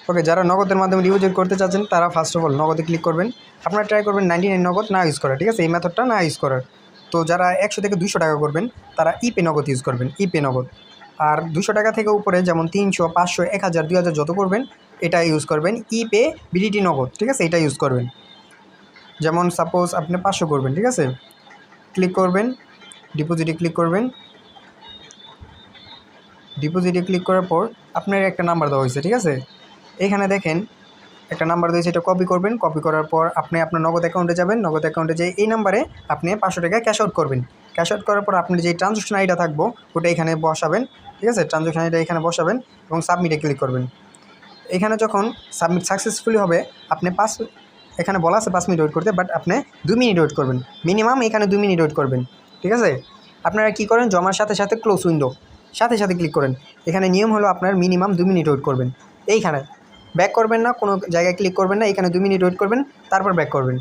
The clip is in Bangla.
ওকে, যারা নগদের মাধ্যমে ডিপোজিট করতে চাচ্ছেন তারা ফার্স্ট অফ অল নগদে ক্লিক করবেন। আপনারা ট্রাই করবেন 99 নগদ না ইউজ করা, ঠিক আছে, এই মেথডটা না ইউজ করার। তো যারা 100 থেকে 200 টাকা করবেন তারা ইপে নগদ ইউজ করবেন, ইপে নগদ। আর 200 টাকা থেকে উপরে যেমন 300, 500, 1000, 2000 যত করবেন এটা ইউজ করবেন ইপে বিডিটি নগদ, ঠিক আছে, এটা ইউজ করবেন। যেমন সাপোজ আপনি 500 করবেন, ঠিক আছে, ক্লিক করবেন, ডিপোজিটে ক্লিক করবেন। ডিপোজিটে ক্লিক করার পর আপনার একটা নাম্বার দেওয়া হয়েছে, ঠিক আছে, এখানে দেখেন একটা নাম্বার দিয়েছে, এটা কপি করবেন। কপি করার পর আপনি আপনার নগদ অ্যাকাউন্টে যাবেন। নগদ অ্যাকাউন্টে যেয়ে এই নাম্বারে আপনি 500 টাকা ক্যাশ আউট করবেন। ক্যাশ আউট করার পর আপনি যে ট্রানজ্যাকশন আইডিটা থাকবো ওটা এখানে বসাবেন, ঠিক আছে, ট্রানজ্যাকশন আইডিটা এখানে বসাবেন এবং সাবমিটে ক্লিক করবেন। এখানে যখন সাবমিট সাকসেসফুলি হবে আপনি এখানে বলা আছে 5 মিনিট ওয়েট করতে, বাট আপনি 2 মিনিট ওয়েট করবেন মিনিমাম, এখানে 2 মিনিট ওয়েট করবেন, ঠিক আছে। আপনারা কী করেন, জমার সাথে সাথে ক্লোজ উইন্ডো সাথে সাথে ক্লিক করেন। এখানে নিয়ম হলো আপনার মিনিমাম 2 মিনিট ওয়েট করবেন। এইখানে ব্যাক করবেন না, কোনো জায়গায় ক্লিক করবেন না, এখানে 2 মিনিট ওয়েট করবেন, তারপর ব্যাক করবেন।